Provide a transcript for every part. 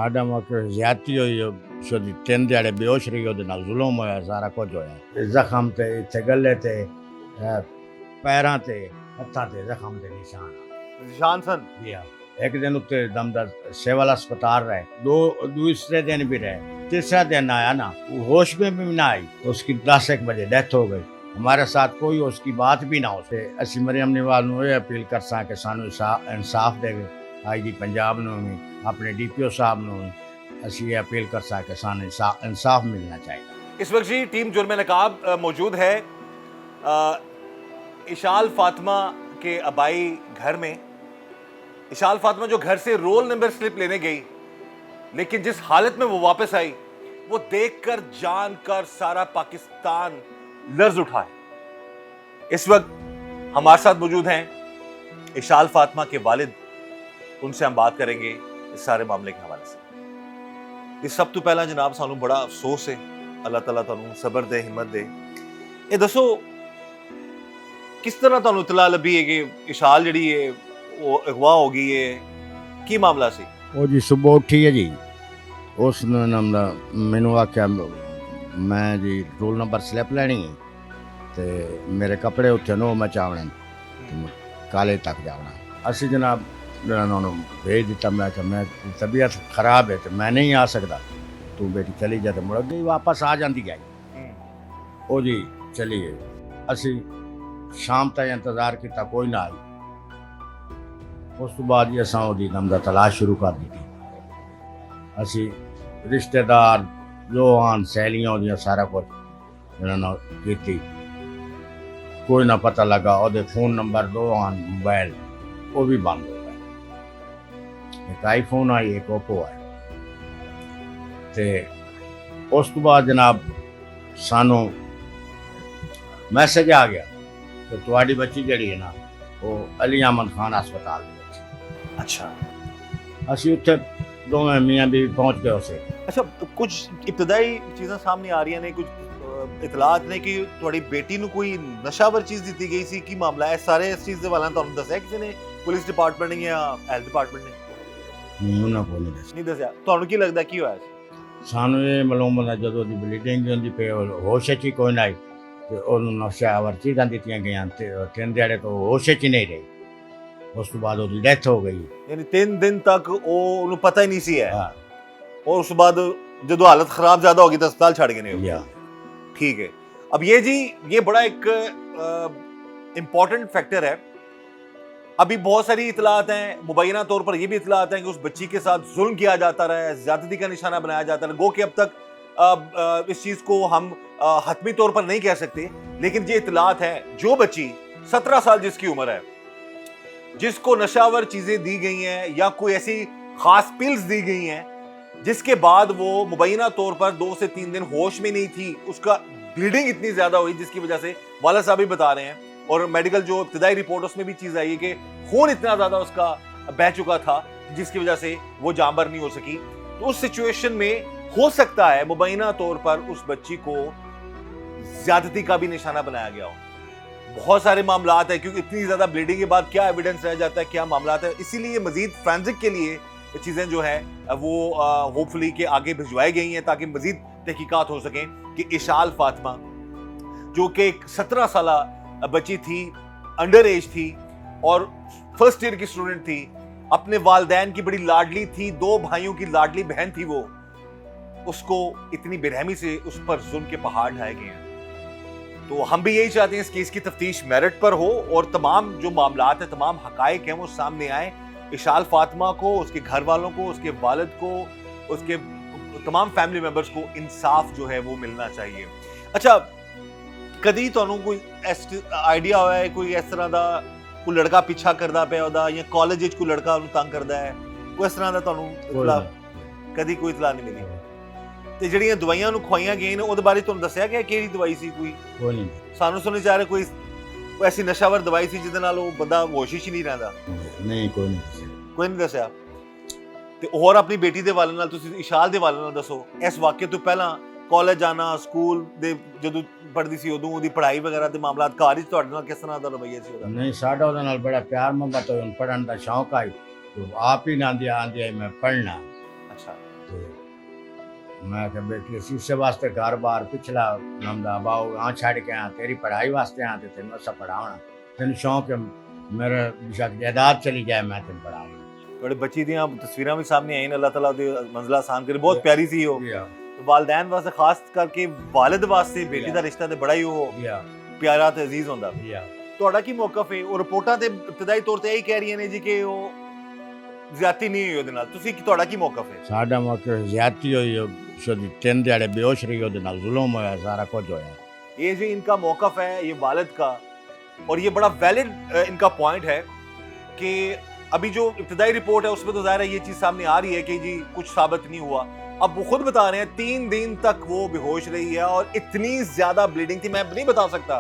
ساڈا موقع زیادتی ہوئی شدی 3 ਦਿਹਾੜੇ ਬੇਹੋਸ਼ ਰਹੀ ਉਹਦੇ ਨਾਲ ਜ਼ੁਲਮ ਹੋਇਆ ਸਾਰਾ ਕੁਝ ਹੋਇਆ ਜ਼ਖਮ ਤੇ ਇੱਥੇ ਗੱਲੇ ਤੇ ਪੈਰਾਂ ਤੇ ਹੱਥਾਂ ਤੇ ਜ਼ਖਮ ਦੇ ਨਿਸ਼ਾਨ ਸਨ ਜੀ ਹਾਂ ਇੱਕ ਦਿਨ ਉੱਤੇ ਦਮਦਰ ਸਿਵਲ अस्पताल रहे दूसरे दिन भी रहे तीसरा दिन आया ना वो होश में भी ना आई तो उसकी 10-1 बजे डेथ हो गई हमारे साथ कोई उसकी बात भी ना हो असी मरियम निवाल ਨੂੰ ਇਹ अपील कर सा कि सानू इंसाफ देवे IG पंजाब ਨੂੰ ਵੀ ਆਪਣੇ DPO ਸਾਹਿਬ ਨੂੰ ਅਸੀਂ ਇਹ अपील कर सा कि सानू इंसाफ मिलना चाहिए। इस वक्त जी टीम जुर्म नकाब मौजूद है इशाल फातिमा के आबाई घर में। इशाल फातिमा जो घर से रोल नंबर स्लिप लेने गई लेकिन जिस हालत में वो वापस आई वो देखकर जानकर सारा पाकिस्तान लर्ज उठा है। इस वक्त हमारे साथ मौजूद हैं इशाल फातिमा के वालिद, उनसे हम बात करेंगे इस सारे मामले के हवाले से। ये सब तो पहला जनाब सानू बड़ा अफसोस है, अल्लाह ताला तुहानू सबर दे हिम्मत दे। ये दसो किस तरह तुहानू इतला लभी है कि इशाल जिहड़ी है वो अगवा हो गई है, की मामला सी? ਉਹ ਜੀ ਸੁਬਹ ਉੱਠੀ ਹੈ ਜੀ ਉਸ ਨੇ ਮੈਨੂੰ ਆਖਿਆ ਮੈਂ ਜੀ ਰੋਲ ਨੰਬਰ ਸਲਿੱਪ ਲੈਣੀ ਹੈ ਤੇ ਮੇਰੇ ਕੱਪੜੇ ਉੱਥੇ ਨੋ ਮਚਾਉਣੇ ਤੇ ਕਾਲੇ ਤੱਕ ਜਾਣਾ ਅਸੀਂ ਜਨਾਬ ਉਹਨਾਂ ਨੂੰ ਭੇਜ ਦਿੱਤਾ। ਮੈਂ ਕਿਹਾ ਮੈਂ ਤਬੀਅਤ ਖਰਾਬ ਹੈ ਤੇ ਮੈਂ ਨਹੀਂ ਆ ਸਕਦਾ ਤੂੰ ਬੇਟੀ ਚਲੀ ਜਾ ਤੇ ਮੁੜ ਗਈ ਵਾਪਸ ਆ ਜਾਂਦੀ ਹੈ। ਉਹ ਜੀ ਚਲੀ ਗਈ। ਅਸੀਂ ਸ਼ਾਮ ਤੱਕ ਇੰਤਜ਼ਾਰ ਕੀਤਾ ਕੋਈ ਨਾ ਆਈ। ਉਸ ਤੋਂ ਬਾਅਦ ਜੀ ਅਸਾਂ ਉਹਦੀ ਦਮ ਦਾ ਤਲਾਸ਼ ਸ਼ੁਰੂ ਕਰ ਦਿੱਤੀ। ਅਸੀਂ ਰਿਸ਼ਤੇਦਾਰ ਜੋ ਹਨ ਸਹੇਲੀਆਂ ਉਹਦੀਆਂ ਸਾਰਾ ਕੁਝ ਇਹਨਾਂ ਨਾਲ ਕੀਤੀ ਕੋਈ ਨਾ ਪਤਾ ਲੱਗਾ। ਉਹਦੇ ਫੋਨ ਨੰਬਰ 2 ਹਨ ਮੋਬਾਈਲ ਉਹ ਵੀ ਬੰਦ ਹੋ ਗਏ। ਇੱਕ ਆਈਫੋਨ ਆਈ ਇੱਕ ਓਪੋ ਆਈ ਤੇ ਉਸ ਤੋਂ ਬਾਅਦ ਜਨਾਬ ਸਾਨੂੰ ਮੈਸੇਜ ਆ ਗਿਆ ਕਿ ਤੁਹਾਡੀ ਬੱਚੀ ਜਿਹੜੀ ਹੈ ਨਾ ਉਹ ਅਲੀ ਅਹਿਮਦ ਖਾਨ ਹਸਪਤਾਲ ਦੇ ਵਿੱਚ। अच्छा ਅਸੀਂ ਉੱਥੇ ਦੋਵੇਂ ਮੀਆਂ ਬੀਵੀ ਪਹੁੰਚ ਗਏ ਉਸੇ। अच्छा कुछ इब्तदाई चीज़ां सामने आ रही ने, कुछ इतलात ने कि थोड़ी बेटी नू कोई नशावर चीज़ दी गई सी, की मामला है? सारे इस चीज़ दे वाला तुहानू दस्सिया किसी ने, पुलिस डिपार्टमेंट ने या हेल्थ डिपार्टमेंट ने? ਨਹੀਂ ਉਹਨਾਂ ਕੋਲ ਨਹੀਂ ਦੱਸਿਆ। नहीं दस्सिया। तुहानू की लगदा की होया सी? ਸਾਨੂੰ ਇਹ ਮਾਲੂਮ ਹੁੰਦਾ ਜਦੋਂ ਦੀ ਬਲੀਡਿੰਗ ਹੁੰਦੀ ਪਈ ਹੋਸ਼ 'ਚ ਹੀ ਕੋਈ ਨਾ ਆਈ ਤੇ ਉਹਨੂੰ ਨਸ਼ਾਵਰ ਚੀਜ਼ਾਂ ਦਿੱਤੀਆਂ ਗਈਆਂ ਤੇ 3 ਦਿਹਾੜੇ ਤੋਂ ਹੋਸ਼ 'ਚ ਹੀ ਨਹੀਂ ਰਹੀ। ਉਸ ਤੋਂ ਬਾਅਦ ਉਹਦੀ ਡੈਥ ਹੋ ਗਈ। यानी 3 दिन तक वो उन्हें पता ही नहीं सी है ਹਾਂ और उस बाद जदों हालत खराब ज्यादा होगी तो अस्पताल छड़ गए ने। या ठीक है। अब ये जी ये बड़ा एक इम्पॉर्टेंट फैक्टर है। अभी बहुत सारी इतलात हैं, मुबैना तौर पर ये भी इतलात हैं कि उस बच्ची के साथ जुल्म किया जाता रहा है, ज्यादती का निशाना बनाया जाता रहा। गो कि अब तक इस चीज को हम हतमी तौर पर नहीं कह सकते, लेकिन ये इतलात है जो बच्ची 17 साल जिसकी उम्र है, जिसको नशावर चीजें दी गई हैं या कोई ऐसी खास पिल्स दी गई हैं जिसके बाद वो मुबैना तौर पर 2 से 3 दिन होश में नहीं थी, उसका ब्लीडिंग इतनी ज्यादा हुई जिसकी वजह से वाला साहब भी बता रहे हैं और मेडिकल जो इब्तिदाई रिपोर्ट उसमें भी चीज आई है कि खून इतना ज्यादा उसका बह चुका था जिसकी वजह से वो जानवर नहीं हो सकी। तो उस सिचुएशन में हो सकता है मुबैना तौर पर उस बच्ची को ज्यादती का भी निशाना बनाया गया हो। बहुत सारे मामलात है क्योंकि इतनी ज्यादा ब्लीडिंग के बाद क्या एविडेंस रह जाता है, क्या मामलात है, इसीलिए मजीद फोरेंसिक के लिए चीजें जो है वो होपफुली के आगे भिजवाई गई हैं ताकि मजीद तहकीकात हो सकें कि इशाल फातिमा जो कि एक 17 साल बच्ची थी, अंडर एज थी और फर्स्ट ईयर की स्टूडेंट थी, अपने वालदैन की बड़ी लाडली थी, 2 भाइयों की लाडली बहन थी, वो उसको इतनी बेरहमी से उस पर जुल्म के पहाड़ ढाए गए हैं। तो हम भी यही चाहते हैं इस केस की तफ्तीश मेरिट पर हो और तमाम जो मामलात है, तमाम हकायक हैं वो सामने आए। इशाल फातिमा को, उसके घर वालों को, उसके वालिद को, उसके तमाम फैमिली मेंबर्स को इंसाफ जो है वो मिलना चाहिए। अच्छा, कदी तुहानू कोई आइडिया होया है कोई इस तरह दा कोई लड़का पीछा करदा पिया ओदा या कॉलेज विच कोई लड़का उन्हें तंग करदा है, कोई इस तरह दा तुहानू इतला कदी कोई इतला नहीं मिली? ਤੇ ਜਿਹੜੀਆਂ ਦਵਾਈਆਂ ਨੂੰ ਖਵਾਈਆਂ ਗਈਆਂ ਨੇ ਉਹਦੇ ਬਾਰੇ ਤੁਹਾਨੂੰ ਦੱਸਿਆ ਗਿਆ ਕਿਹੜੀ ਦਵਾਈ ਸੀ? ਕੋਈ ਨਹੀਂ ਸਾਨੂੰ ਸੁਣੀ ਜਾ ਰਿਹਾ ਕੋਈ ਐਸੀ ਨਸ਼ਾਵਰ ਦਵਾਈ ਸੀ ਜਿਹਦੇ ਨਾਲ ਉਹ ਬੰਦਾ ਹੋਸ਼ ਹੀ ਨਹੀਂ ਰਹਿੰਦਾ? ਨਹੀਂ ਕੋਈ ਨਹੀਂ ਦੱਸਿਆ। ਤੇ ਹੋਰ ਆਪਣੀ ਬੇਟੀ ਦੇ ਵਾਲੇ ਨਾਲ ਤੁਸੀਂ ਇਸ਼ਾਲ ਦੇ ਵਾਲੇ ਨਾਲ ਦੱਸੋ, ਇਸ ਵਾਕਿਏ ਤੋਂ ਪਹਿਲਾਂ ਕਾਲਜ ਜਾਣਾ, ਸਕੂਲ ਦੇ ਜਦੋਂ ਪੜ੍ਹਦੀ ਸੀ ਉਦੋਂ ਉਹਦੀ ਪੜ੍ਹਾਈ ਵਗੈਰਾ ਦੇ ਮਾਮਲਾਤ ਘਰ ਵਿੱਚ ਤੁਹਾਡੇ ਨਾਲ ਕਿਸ ਤਰ੍ਹਾਂ ਦਾ ਰਵੱਈਆ ਸੀ ਉਹਦਾ? ਨਹੀਂ ਸਾਡਾ ਉਹਦੇ ਨਾਲ ਬੜਾ ਪਿਆਰ ਮੁਹੱਬਤ ਹੋਇਆ, ਪੜ੍ਹਨ ਦਾ ਸ਼ੌਂਕ ਆਈ, ਆਪ ਹੀ ਨਾ ਆਂਦੀ ਮੈਂ ਪੜ੍ਹਨਾ। ਅੱਛਾ, ਤੇ ਮੈਂ ਕਿਹਾ ਬੇਟੀ ਅਸੀਂ ਇਸੇ ਵਾਸਤੇ ਘਰ ਬਾਰ ਪਿਛਲਾ ਨਮਦਾ ਬਾਉ ਆ ਛੱਡ ਕੇ ਆ ਤੇਰੀ ਪੜ੍ਹਾਈ ਵਾਸਤੇ ਆ ਤੇ ਤੈਨੂੰ ਅਸਾਂ ਪੜਾਉਣਾ ਤੈਨੂੰ ਸ਼ੌਂਕ ਹੈ ਮੇਰਾ ਬੇਸ਼ੱਕ ਜਾਇਦਾਦ ਚਲੀ ਜਾਏ ਮੈਂ ਤੈਨੂੰ ਪੜਾਉਣਾ ਤੁਹਾਡੇ ਬੱਚੀ ਦੀਆਂ ਤਸਵੀਰਾਂ ਵੀ ਸਾਹਮਣੇ ਆਈਆਂ ਅੱਲਾਹ ਤਾਲਾ ਦੇ ਮੰਜ਼ਲਾ ਆਸਾਨ ਕਰੇ ਬਹੁਤ ਪਿਆਰੀ ਸੀ ਉਹ ਵਾਲदैन ਵਾਸਤੇ ਖਾਸ ਕਰਕੇ ਵਾਲਿਦ ਵਾਸਤੇ ਬੇਟੀ ਦਾ ਰਿਸ਼ਤਾ ਤੇ ਬੜਾ ਹੀ ਉਹ ਪਿਆਰਾ ਤੇ ਅਜ਼ੀਜ਼ ਹੁੰਦਾ ਤੁਹਾਡਾ ਕੀ ਮੌਕਫ ਹੈ ਉਹ ਰਿਪੋਰਟਾਂ ਤੇ ਇਬਤਦਾਈ ਤੌਰ ਤੇ ਇਹੀ ਕਹਿ ਰਹੀਆਂ ਨੇ ਜੀ ਕਿ ਉਹ ਜ਼ਿਆਦਤੀ ਨਹੀਂ ਹੋਈ ਉਹਦੇ ਨਾਲ ਤੁਸੀਂ ਤੁਹਾਡਾ ਕੀ ਮੌਕਫ ਹੈ ਸਾਡਾ ਮੌਕਫ ਜ਼ਿਆਦਤੀ ਹੋਈ ਸ਼ੁਦੀ 3 ਦਿਹਾੜੇ ਬੇਹੋਸ਼ ਰਹੀ ਉਹਦੇ ਨਾਲ ਜ਼ੁਲਮ ਹੋਇਆ ਸਾਰਾ ਕੁਝ ਹੋਇਆ ये जो इनका मौकफ है ये वालिद का और ये बड़ा वैलिड इनका पॉइंट है कि अभी जो इब्तदाई रिपोर्ट है उसमें तो ज़ाहिर है ये चीज़ सामने आ रही है कि जी कुछ साबित नहीं हुआ अब वो खुद बता रहे हैं 3 दिन तक वो बेहोश रही है और इतनी ज़्यादा ब्लीडिंग थी मैं नहीं बता सकता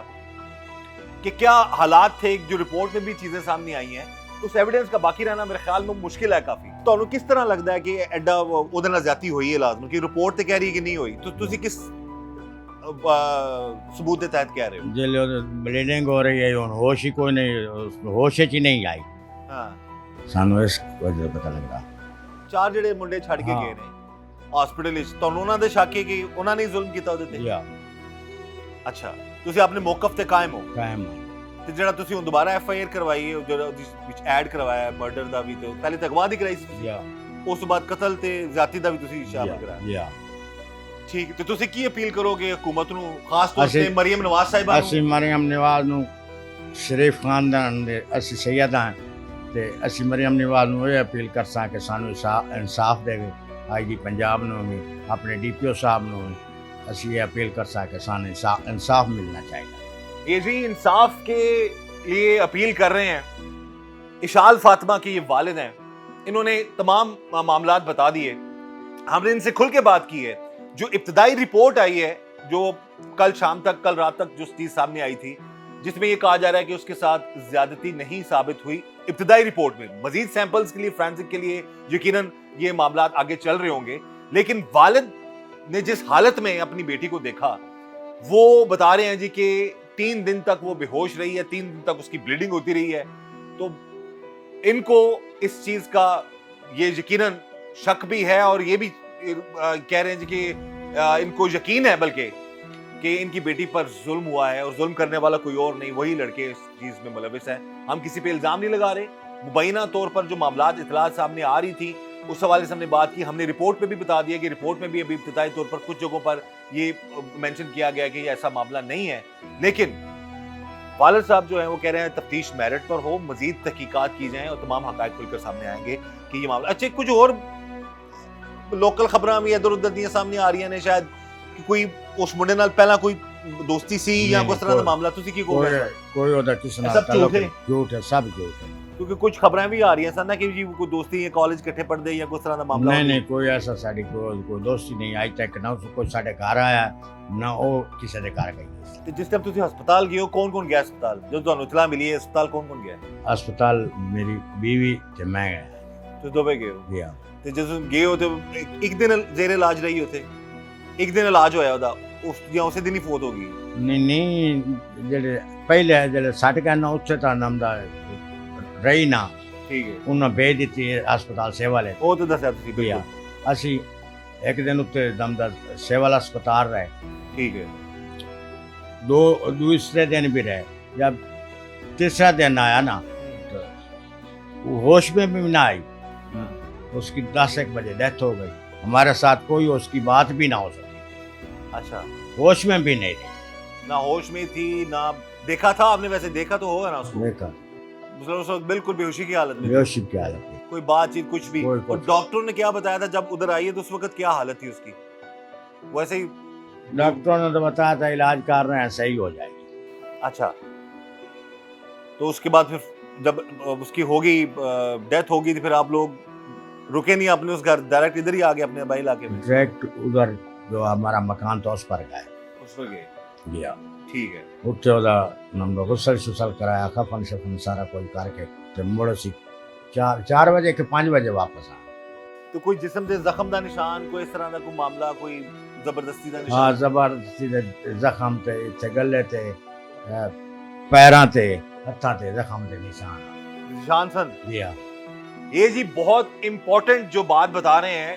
कि क्या हालात थे जो रिपोर्ट में भी चीज़ें सामने आई हैं उस एविडेंस का बाकी रहना मेरे ख्याल में मुश्किल है काफ़ी तो किस तरह लगता है कि एडा ਉਹਦੇ ਨਾਲ ਜ਼ਿਆਦਤੀ ਹੋਈ ਹੈ ਲਾਜ਼ਮ ਕਿ ਰਿਪੋर्ट ਤੇ ਕਹਿ ਰਹੀ ਹੈ ਕਿ ਨਹੀਂ ਹੋਈ तो ਤੁਸੀਂ ਕਿਸ सबूत के तहत कह रहे हो जिले ब्लीडिंग हो रही है हुन होश ही कोई नहीं होश च नहीं आई हाँ सानू इस वजह पता लग रहा 4 ਜਿਹੜੇ ਮੁੰਡੇ ਛੱਡ ਕੇ ਗਏ ਨੇ ਹਸਪੀਟਲ ਵਿੱਚ ਤੁਹਾਨੂੰ ਉਹਨਾਂ ਦੇ ਸ਼ੱਕ ਹੈ ਕਿ ਉਹਨਾਂ ਨੇ ਜ਼ੁਲਮ ਕੀਤਾ ਉਹਦੇ ਤੇ ਅੱਛਾ ਤੁਸੀਂ ਆਪਣੇ ਮੌਕਫ ਤੇ ਕਾਇਮ ਹੋ ਤੇ ਜਿਹੜਾ ਤੁਸੀਂ ਹੁਣ ਦੁਬਾਰਾ ਐਫ ਆਈ ਆਰ ਕਰਵਾਈ ਹੈ ਜਿਹੜਾ ਵਿੱਚ ਐਡ ਕਰਵਾਇਆ ਮਰਡਰ ਦਾ ਵੀ ਤੇ ਪਹਿਲੇ ਤਾਂ ਅਗਵਾ ਦੀ ਕਰਾਈ ਸੀ ਉਸ ਤੋਂ ਬਾਅਦ ਕਤਲ ਤੇ ਜ਼ਿਆਦਤੀ ਦਾ ਵੀ ਤੁਸੀਂ ਸ਼ਾਮਲ ਕਰਾਇਆ ਠੀਕ ਤੇ ਤੁਸੀਂ ਕੀ ਅਪੀਲ ਕਰੋਗੇ ਹਕੂਮਤ ਨੂੰ ਖਾਸ ਤੌਰ ਤੇ ਮਰੀਮ ਨਵਾਜ਼ ਸਾਹਿਬਾ ਨੂੰ ਅਸੀਂ ਮਰੀਮ ਨਵਾਜ਼ ਨੂੰ ਸ਼ਰੀਫ ਖਾਨਦਾਨ ਦੇ ਅਸੀਂ ਸੈਯਦ ਹਾਂ ਤੇ ਅਸੀਂ ਮਰੀਮ ਨਵਾਜ਼ ਨੂੰ ਇਹ ਅਪੀਲ ਕਰ ਸਾਂ ਕਿ ਸਾਨੂੰ ਇਨਸਾਫ ਦੇਵੇ ਆਈਜੀ ਪੰਜਾਬ ਨੂੰ ਵੀ ਆਪਣੇ ਡੀਪੀਓ ਸਾਹਿਬ ਨੂੰ ਅਸੀਂ ਇਹ ਅਪੀਲ ਕਰ ਸਾਂ ਕਿ ਸਾਨੂੰ इंसाफ मिलना चाहिए ये जी इंसाफ के लिए अपील कर रहे हैं इशाल फातिमा के ये वालिद हैं इन्होंने तमाम मामलात बता दिए हमने इनसे खुल के बात की है जो इब्तदाई रिपोर्ट आई है जो कल शाम तक कल रात तक जो चीज़ सामने आई थी जिसमें ये कहा जा रहा है कि उसके साथ ज्यादती नहीं साबित हुई इब्तदाई रिपोर्ट में मजीद सैंपल्स के लिए फोरेंसिक के लिए यकीनन ये मामलात आगे चल रहे होंगे लेकिन वालिद ने जिस हालत में अपनी बेटी को देखा वो बता रहे हैं जी कि 3 दिन तक वो बेहोश रही है 3 दिन तक उसकी ब्लीडिंग होती रही है तो इनको इस चीज़ का ये यकीनन शक भी है और ये भी कह रहे हैं जी कि इनको यकीन है बल्कि कि इनकी बेटी पर जुल्म हुआ है और जुल्म करने वाला कोई और नहीं वही लड़के इस चीज़ में मुलविस हैं हम किसी पे इल्ज़ाम नहीं लगा रहे मुबैना तौर पर जो मामलात इतलात सामने आ रही थी उस हवाले से हमने बात की हमने रिपोर्ट में भी बता दिया कि रिपोर्ट में भी अभी इब्तिदाई तौर पर कुछ जगहों पर ये मेंशन किया गया कि ऐसा मामला नहीं है लेकिन वालिद साहब जो है वो कह रहे हैं तफ्तीश मेरिट पर हो मजीद तहकीकात की जाएं और तमाम हक़ाइक़ खुलकर सामने आएंगे कि ये मामला अच्छा कुछ और लोकल खबरां भी इधर उधर ਦੀਆਂ ਸਾਹਮਣੇ ਆ ਰਹੀਆਂ ਨੇ ਸ਼ਾਇਦ ਕਿ ਕੋਈ ਉਸ ਮੁੰਡੇ ਨਾਲ ਪਹਿਲਾਂ ਕੋਈ ਦੋਸਤੀ ਸੀ ਜਾਂ ਕੋਈ ਤਰ੍ਹਾਂ ਦਾ ਮਾਮਲਾ ਤੁਸੀਂ ਕੀ ਕਹੋਗੇ ਕੋਈ ਉਹਦਾ ਕਿਸੇ ਨਾਲ ਤਾਲੁਕ ਝੂਠ ਹੈ ਸਭ ਝੂਠ ਹੈ क्योंकि कुछ खबरें भी आ रही हैं सर ना कि जी कोई दोस्ती है कॉलेज इकट्ठे पढ़ते या कुछ तरह का मामला नहीं कोई ऐसा साड़ी कोई दोस्ती नहीं आज तक ना कोई साढ़े घर आया ना वो किसी के घर गई तो जिस टाइम तुम हस्पताल गए हो कौन गया अस्पताल जो ਤੁਹਾਨੂੰ इतला मिली है अस्पताल कौन गया अस्पताल मेरी बीवी ते मैं गया तो दोवे गए हो गया ਤੇ ਜਦੋਂ ਗਏ ਹੋ ਤੇ ਇੱਕ ਦਿਨ ਜ਼ੇਰ ਇਲਾਜ ਰਹੀ ਉੱਥੇ ਇੱਕ ਦਿਨ ਇਲਾਜ ਹੋਇਆ ਉਹਦਾ ਉਸ ਜਾਂ ਉਸੇ ਦਿਨ ਹੀ ਫੌਤ ਹੋ ਗਈ ਨਹੀਂ ਜਿਹੜੇ ਪਹਿਲੇ ਜਿਹੜੇ ਸੱਟ ਗਏ ਨਾ ਉੱਥੇ ਤਾਂ ਨਮਦਾ ਰਹੀ ਨਾ ਠੀਕ ਹੈ ਉਹਨਾਂ ਭੇਜ ਦਿੱਤੀ ਹਸਪਤਾਲ ਸੇਵਾਲੇ ਉਹ ਤਾਂ ਦੱਸਿਆ ਤੁਸੀਂ ਭਈਆ ਅਸੀਂ ਇੱਕ ਦਿਨ ਉੱਤੇ ਨਮਦਾ ਸੇਵਾਲਾ ਹਸਪਤਾਲ ਰਹੇ ਠੀਕ ਹੈ दूसरे दिन भी रहे जब तीसरा दिन आया ना तो वो होश में भी ना आई उसकी 10-1 बजे डेथ हो गई हमारे साथ कोई उसकी बात भी ना हो सकी अच्छा होश में भी नहीं थी ना होश में थी ना देखा था आपने वैसे देखा तो होगा ना उसको देखा मतलब उस वक्त बिल्कुल बेहोशी की हालत में बेहोशी की हालत में कोई बातचीत कुछ भी और डॉक्टरों ने क्या बताया था जब उधर आई है तो उस वक्त क्या हालत थी उसकी वैसे ही डॉक्टरों ने तो बताया था इलाज कर रहे हैं सही हो जाएगी अच्छा तो उसके बाद फिर जब उसकी होगी डेथ होगी तो फिर आप लोग रुके नहीं आपने उस घर डायरेक्ट इधर ही आ गए अपने भाई इलाके में डायरेक्ट उधर जो हमारा मकान था उस पर गए उस पर गए गया ठीक है ਉੱਥੇ ਉਹਦਾ ਨੰਬਰ ਗੁਸਲ ਸੁਸਲ ਕਰਾਇਆ ਕਫਨ ਸ਼ਫਨ ਸਾਰਾ ਕੁਝ ਕਰਕੇ ਤੇ ਮੁੜ ਸੀ 4 ਵਜੇ ਕਿ 5 ਵਜੇ ਵਾਪਸ ਆ तो कोई जिस्म दे जख्म दा निशान कोई इस तरह दा कोई मामला कोई जबरदस्ती दा निशान हाँ जबरदस्ती दे जख्म ते इत्थे गले ते पैरां ते हत्थां ते जख्म दे निशान सन जी हाँ ये जी बहुत इंपॉर्टेंट जो बात बता रहे हैं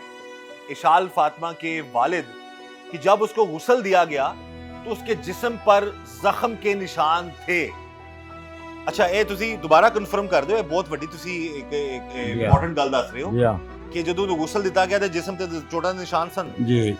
इशाल फातिमा के वालिद कि जब उसको गुस्ल दिया गया तो उसके जिस्म पर जख्म के निशान थे। अच्छा ਇਹ ਤੁਸੀਂ ਦੁਬਾਰਾ ਕਨਫਰਮ ਕਰ ਦਿਓ, ਇਹ ਬਹੁਤ ਵੱਡੀ ਤੁਸੀਂ ਇੱਕ ਇੰਪੋਰਟੈਂਟ ਗੱਲ ਦੱਸ ਰਹੇ ਹੋ ਜੀ ਹਾਂ ਕਿ ਜਦੋਂ ਉਹਨੂੰ ਗੁਸਲ ਦਿੱਤਾ ਗਿਆ ਤੇ ਜਿਸਮ ਤੇ ਚੋਟਾਂ ਦੇ ਨਿਸ਼ਾਨ ਸਨ। ਜੀ